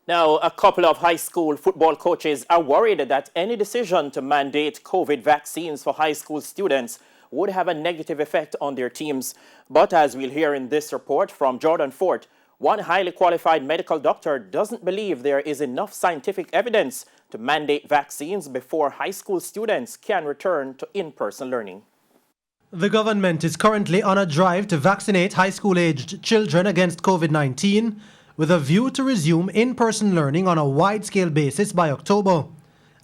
Now, a couple of high school football coaches are worried that any decision to mandate COVID vaccines for high school students would have a negative effect on their teams. But as we'll hear in this report from Jordan Fort, one highly qualified medical doctor doesn't believe there is enough scientific evidence to mandate vaccines before high school students can return to in-person learning. The government is currently on a drive to vaccinate high school-aged children against COVID-19 with a view to resume in-person learning on a wide-scale basis by October.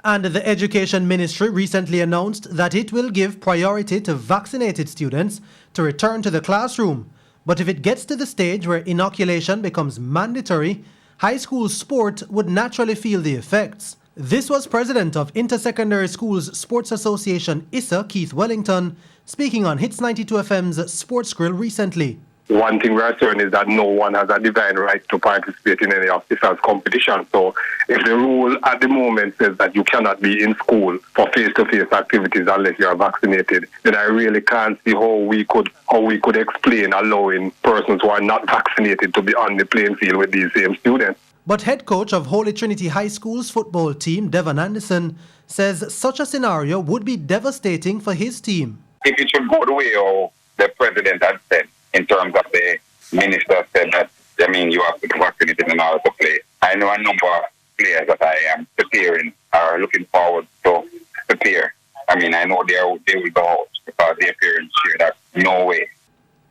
And the Education Ministry recently announced that it will give priority to vaccinated students to return to the classroom. But if it gets to the stage where inoculation becomes mandatory, high school sport would naturally feel the effects. This was President of Intersecondary Schools Sports Association ISSA, Keith Wellington, speaking on Hits 92 FM's Sports Grill recently. One thing we're certain is that no one has a divine right to participate in any of this competition. So if the rule at the moment says that you cannot be in school for face-to-face activities unless you are vaccinated, then I really can't see how we could explain allowing persons who are not vaccinated to be on the playing field with these same students. But head coach of Holy Trinity High School's football team, Devon Anderson, says such a scenario would be devastating for his team. If it should go the way of the president had said, in terms of the minister said that, you have to be vaccinated in order to play. I know a number of players that I am preparing are looking forward to prepare. I know they will go out because their parents share that. No way.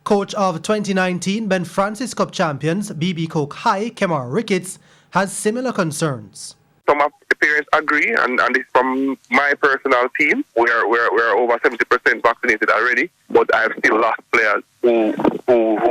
Coach of 2019 Ben Francis Cup champions BB Coke High, Kemar Ricketts, has similar concerns. Some of the parents agree, and this from my personal team. We're over 70% vaccinated already, but I've still lost players who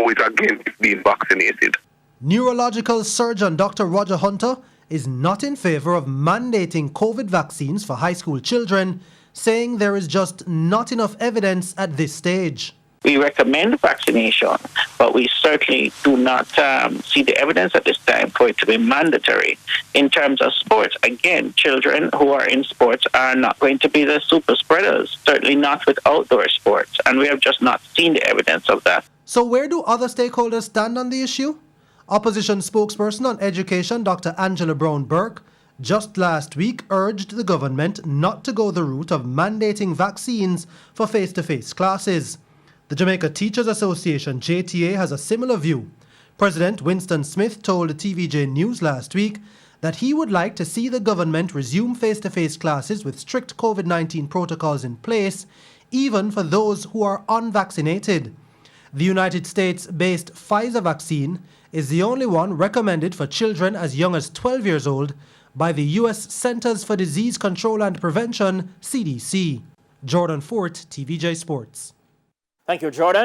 is against being vaccinated. Neurological surgeon Dr. Roger Hunter is not in favor of mandating COVID vaccines for high school children, saying there is just not enough evidence at this stage. We recommend vaccination, but we certainly do not see the evidence at this time for it to be mandatory. In terms of sports, again, children who are in sports are not going to be the super spreaders, certainly not with outdoor sports, and we have just not seen the evidence of that. So where do other stakeholders stand on the issue? Opposition spokesperson on education, Dr. Angela Brown-Burke, just last week urged the government not to go the route of mandating vaccines for face-to-face classes. The Jamaica Teachers Association, JTA, has a similar view. President Winston Smith told TVJ News last week that he would like to see the government resume face-to-face classes with strict COVID-19 protocols in place, even for those who are unvaccinated. The United States-based Pfizer vaccine is the only one recommended for children as young as 12 years old by the U.S. Centers for Disease Control and Prevention, CDC. Jordan Fort, TVJ Sports. Thank you, Jordan.